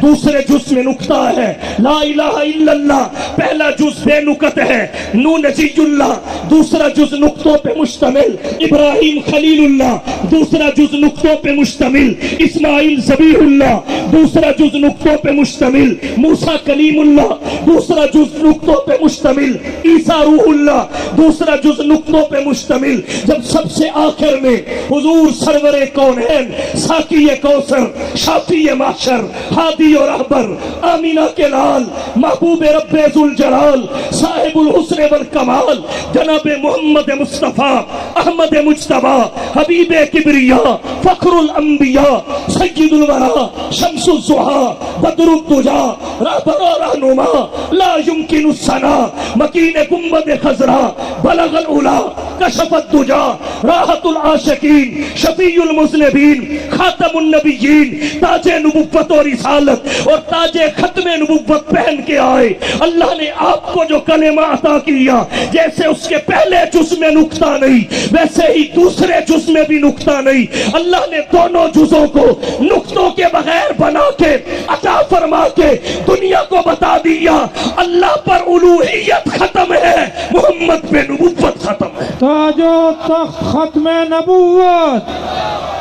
دوسرے جز میں نکتہ ہے. لا الہ الا اللہ پہلا جز بے نکت ہے. نون نجی اللہ دوسرا جز نکتوں پہ مشتمل. ابراہیم خلیل اللہ دوسرا جز نکتوں پہ مشتمل. اسماعیل ذبیح اللہ دوسرا جز نکتوں پہ مشتمل. موسیٰ کلیم اللہ دوسرا جز نکتوں پہ مشتمل. عیسیٰ روح اللہ دوسرا جز نکتوں پہ مشتمل. جب سب سے آخر میں حضور سرور کونین ساقی کوثر شافی محشر ہادی اور رہبر آمینہ کے لال محبوب رب ذوالجلال صاحب الحسن والکمال جناب محمد مصطفیٰ احمد مجتبی حبیب کبریا فخر الانبیاء سید الورا شمس الضحی بدر الدجا رہبر و رہنما لا یمکن الثنا مکین گنبد خضرا بلغ العلا کشف الدجا راحت العاشقین شفیع المذنبین خاتم النبیین تاج نبوت و رسالت اور تاج ختم نبوت پہن کے آئے. اللہ نے آپ کو جو کلمہ عطا کیا جیسے اس کے پہلے جز میں نکتہ نہیں ویسے ہی دوسرے جز میں بھی نکتہ نہیں. اللہ نے دونوں جزوں کو نکتوں کے بغیر بنا کے عطا فرما کے دنیا کو بتا دیا اللہ پر الوہیت ختم ہے محمد پہ نبوت ختم ہے. تاج و تخت ختم نبوت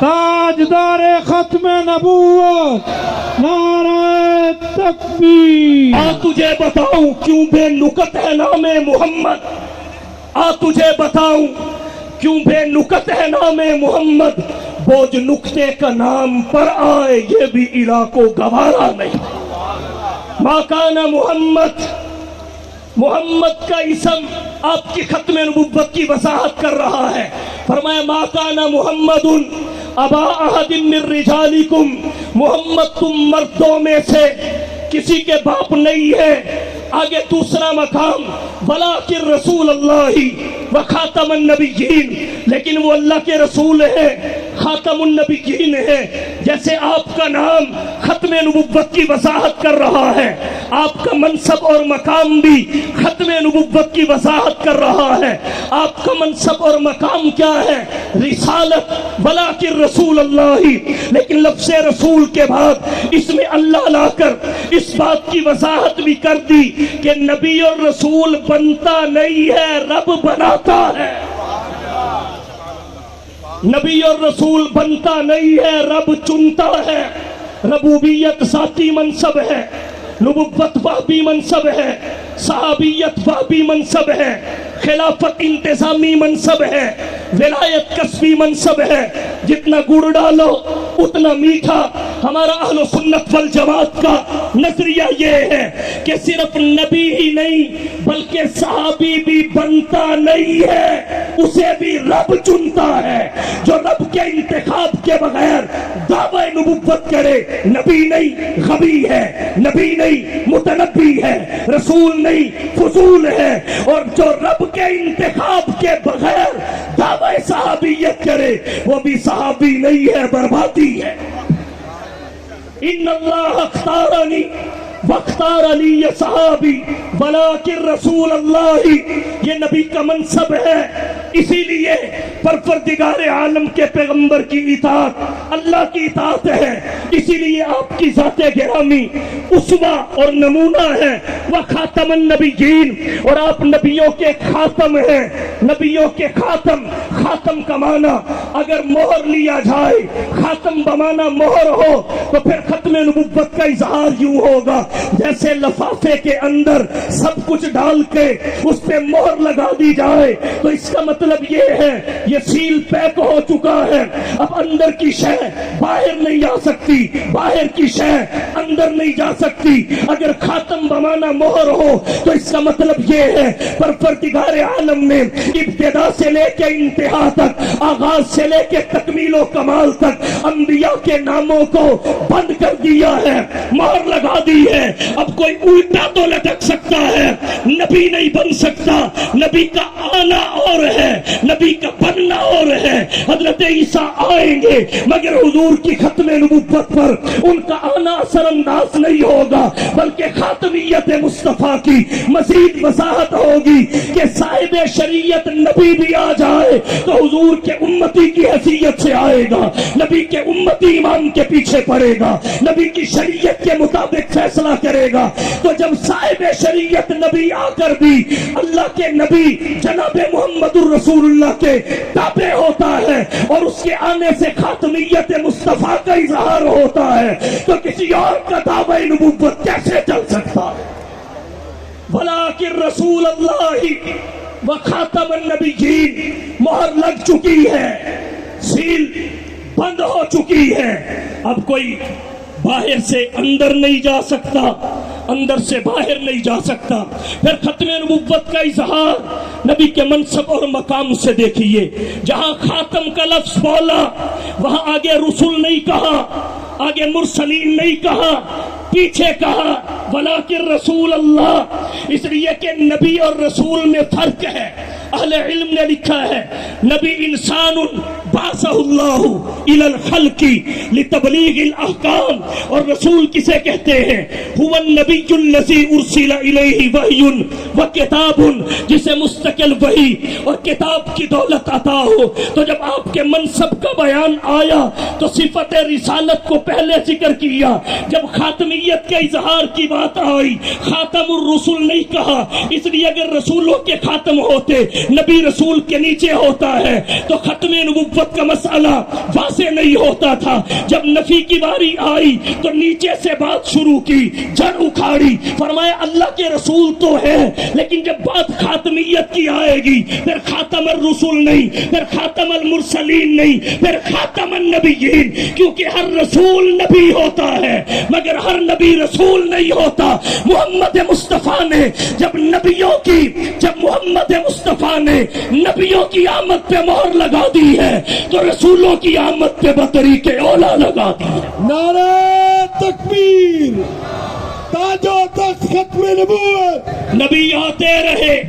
تاجدار ختم نبوت نعرہ تکبیر. آ تجھے بتاؤں کیوں بے نکت ہے نام محمد. آ تجھے بتاؤں کیوں بے نکت ہے نام محمد. بوجھ نکتے کا نام پر آئے یہ بھی الہ کو گوارا نہیں. ما کان محمد محمد کا اسم آپ کی ختم نبوت کی وضاحت کر رہا ہے. فرمایا ما کان محمد ابا احد من رجالکم محمد تم مردوں میں سے کسی کے باپ نہیں ہے. آگے دوسرا مقام ولیکن رسول اللہ و خاتم النبیین لیکن وہ اللہ کے رسول ہیں خاتم النبیین ہے. جیسے آپ کا نام ختم نبوت کی وضاحت کر رہا ہے آپ کا منصب اور مقام بھی ختم نبوت کی وضاحت کر رہا ہے. آپ کا منصب اور مقام کیا ہے؟ رسالت. ولیکن رسول اللہ لیکن لفظ رسول کے بعد اس میں اللہ لا کر اس بات کی وضاحت بھی کر دی کہ نبی اور رسول بنتا نہیں ہے رب بناتا ہے. نبی اور رسول بنتا نہیں ہے رب چنتا ہے. ربوبیت ذاتی منصب ہے نبوت وہبی منصب ہے صحابیت وہبی منصب ہے خلافت انتظامی منصب ہے ولایت کسبی منصب ہے. جتنا گڑ ڈالو اتنا میٹھا. ہمارا اہل سنت والجماعت کا نظریہ یہ ہے کہ صرف نبی ہی نہیں بلکہ صحابی بھی بنتا نہیں ہے اسے بھی رب چنتا ہے. جو رب کے انتخاب کے بغیر دعوی نبوت کرے نبی نہیں غبی ہے نبی نہیں متنبی ہے رسول نہیں فضول ہے. اور جو رب کے انتخاب کے بغیر دعوی صحابیت کرے وہ بھی صحابی نہیں ہے بربادی ہے. ان اللہ اختارنی واختار علی یہ صحابی ولیکن رسول اللہ یہ نبی کا منصب ہے. اسی لیے پروردگار عالم کے پیغمبر کی اطاعت اللہ کی اطاعت ہے. اسی لیے آپ کی ذات گرامی اسوہ اور نمونہ ہے وہ خاتم النبیین اور آپ نبیوں کے خاتم ہیں. نبیوں کے خاتم. خاتم کا معنی اگر مہر لیا جائے خاتم بمانا مہر ہو تو پھر ختم نبوت کا اظہار یوں ہوگا جیسے لفافے کے اندر سب کچھ ڈال کے اس پہ مہر لگا دی جائے تو اس کا مطلب یہ ہے یہ سیل پیک ہو چکا ہے اب اندر کی شے باہر نہیں آ سکتی باہر کی شے اندر نہیں جا سکتی. اگر خاتم بمانا مہر ہو تو اس کا مطلب یہ ہے پروردگار عالم نے ابتدا سے لے کے انتہا تک آغاز سے لے کے تکمیل و کمال تک انبیاء کے ناموں کو بند کر دیا ہے مہر لگا دی ہے. اب کوئی الٹا تو لٹک سکتا ہے نبی نہیں بن سکتا. نبی کا آنا اور ہے نبی کا بننا اور ہے. حضرت عیسیٰ آئیں گے مگر حضور کی ختم نبوت پر ان کا آنا اثر انداز نہیں ہوگا بلکہ خاتمیت مصطفیٰ کی مزید وضاحت ہوگی کہ صاحب شریعت نبی بھی آ جائے تو حضور کے امتی کی حیثیت سے آئے گا. نبی کے امتی امام کے پیچھے پڑے گا. نبی کی شریعت شریعت کے مطابق فیصلہ کرے گا. تو جب صاحب شریعت نبی آ کر بھی اللہ کے نبی جناب محمد الرسول اللہ کے تابع ہوتا ہے اور اس کے آنے سے خاتمیت مصطفیٰ کا اظہار ہوتا ہے, تو کسی اور کا دعوی نبوت کیسے چل سکتا ہے؟ ولیکن رسول اللہ و خاتم النبیین مہر لگ چکی ہے, سیل بند ہو چکی ہے. اب کوئی باہر سے اندر نہیں جا سکتا, اندر سے باہر نہیں جا سکتا. پھر ختم نبوت کا اظہار نبی کے منصب اور مقام سے دیکھیے. جہاں خاتم کا لفظ بولا وہاں آگے رسول نہیں کہا, آگے مرسلین نہیں کہا, پیچھے کہا ولیکن رسول اللہ. اس لیے کہ نبی اور رسول میں فرق ہے. اہل علم نے لکھا ہے نبی انسان بعثہ اللہ الی الخلق لتبلیغ الاحکام, اور رسول کسے کہتے ہیں؟ هو النبی الذی ارسل الیہ وحی وکتاب, جسے مستقل وحی اور کتاب کی دولت عطا ہو. تو جب آپ کے منصب کا بیان آیا تو صفت رسالت کو پہلے ذکر کیا. جب خاتمیت کے اظہار کی بات آئی خاتم الرسول نہیں کہا, اس لیے اگر رسولوں کے خاتم ہوتے نبی رسول کے نیچے ہوتا ہے تو ختم نبوت کا مسئلہ واضح نہیں ہوتا تھا. جب نفی کی باری آئی تو نیچے سے بات شروع کی, جڑ اکھاڑی, فرمایا اللہ کے رسول تو ہے لیکن جب بات خاتمیت کی آئے گی پھر خاتم الرسول نہیں, پھر خاتم المرسلین نہیں, پھر خاتم النبیین. کیونکہ ہر رسول نبی ہوتا ہے مگر ہر نبی رسول نہیں ہوتا. محمد مصطفیٰ نے جب محمد مصطفیٰ نے نبیوں کی آمد پہ مہر لگا دی ہے تو رسولوں کی آمد پہ بطریق اولا لگا دی ہے. نعرہ تکبیر, تاج و تخت ختم نبوت. نبی آتے رہے,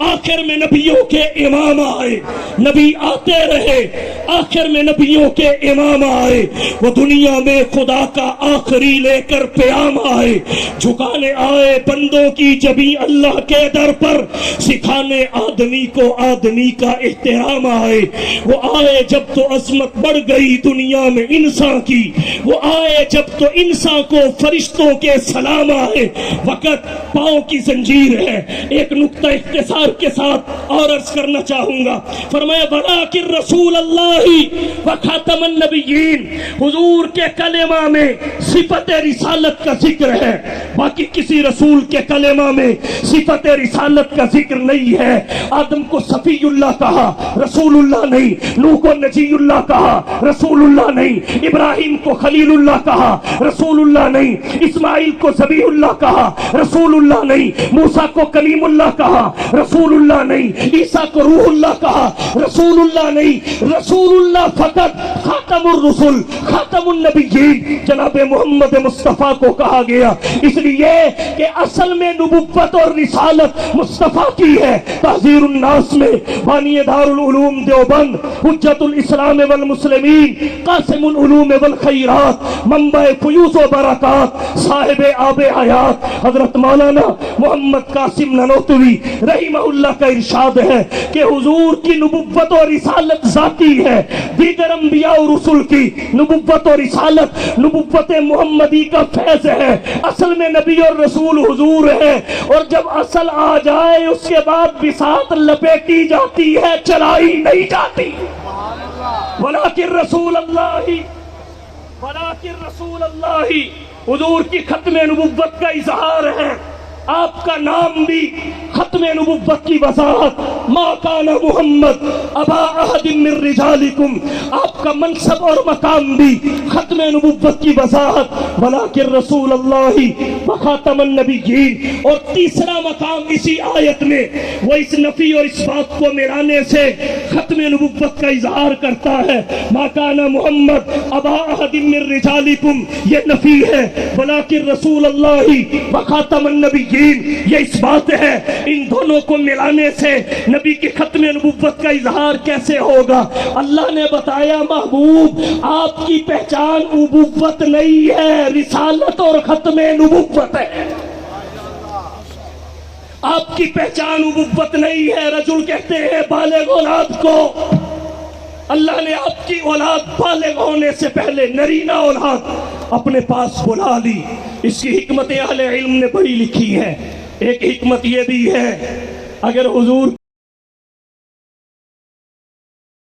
آخر میں نبیوں کے امام آئے. نبی آتے رہے, آخر میں نبیوں کے امام آئے. وہ دنیا میں خدا کا آخری لے کر پیام آئے. جھکانے آئے بندوں کی جبیں اللہ کے در پر, سکھانے آدمی کو آدمی کا احترام آئے. وہ آئے جب تو عظمت بڑھ گئی دنیا میں انسان کی, وہ آئے جب تو انسان کو فرشتوں کے سلام آئے. وقت پاؤں کی زنجیر ہے. ایک نقطہ اختصار کے ساتھ اور عرض کرنا چاہوں گا. فرمایا ولیکن رسول اللہ و خاتم النبیین. حضور کے کلمہ میں صفت رسالت کا ذکر ہے, باقی کسی رسول کے کلمہ میں صفت رسالت کا ذکر نہیں ہے. آدم کو صفی اللہ کہا, رسول اللہ نہیں. نوح کو نجی اللہ کہا, رسول اللہ نہیں. ابراہیم کو خلیل اللہ کہا, رسول اللہ نہیں. اسماعیل کو ذبیح اللہ کہا, رسول اللہ نہیں. موسیٰ کو کلیم اللہ کہا, رسول اللہ نہیں. عیسیٰ کو روح اللہ کہا, رسول اللہ نہیں. رسول اللہ فقط خاتم الرسل خاتم النبیین جناب محمد مصطفیٰ کو کہا گیا, اس لیے کہ اصل میں نبوت اور رسالت مصطفیٰ کی ہے. تحذیر الناس میں بانی دار العلوم دیوبند, حجت الاسلام والمسلمین, قاسم العلوم والخیرات, منبع فیوز و برکات, صاحب آب حیات حضرت مولانا محمد قاسم نانوتوی رحمہ اللہ کا ارشاد ہے کہ حضور کی نبوت اور رسالت ذاتی ہے. دیگر انبیاء اور رسول کی نبوت اور رسالت نبوت محمدی کا فیض ہے. اصل میں نبی اور رسول حضور ہے, اور جب اصل آ جائے اس کے بعد بساط لپیٹی جاتی ہے, چلائی نہیں جاتی. ولیکن رسول اللہ, ولیکن رسول اللہ. حضور کی ختم نبوت کا اظہار ہے. آپ کا نام بھی ختم نبوت کی وضاحت, ما کان محمد ابا احد من رجالکم. آپ کا منصب اور مقام بھی ختم نبوت کی وضاحت, ولیکن رسول اللہ و خاتم النبیین. اور تیسرا مقام اسی آیت میں وہ اس نفی اور اس بات کو ملانے سے ختم نبوت کا اظہار کرتا ہے. ما کان محمد ابا احد من رجالکم یہ نفی ہے, ولیکن رسول اللہ و خاتم النبیین یہ اس بات ہے. ان دونوں کو ملانے سے نبی کی ختم نبوت کا اظہار کیسے ہوگا؟ اللہ نے بتایا محبوب آپ کی پہچان نبوت نہیں ہے, رسالت اور ختم نبوت ہے. آپ کی پہچان نبوت نہیں ہے. رجل کہتے ہیں بالغ اولاد کو. اللہ نے آپ کی اولاد بالغ ہونے سے پہلے نرینہ اولاد اپنے پاس بلا لی. اس کی حکمت اہل علم نے بڑی لکھی ہیں. ایک حکمت یہ بھی ہے اگر حضور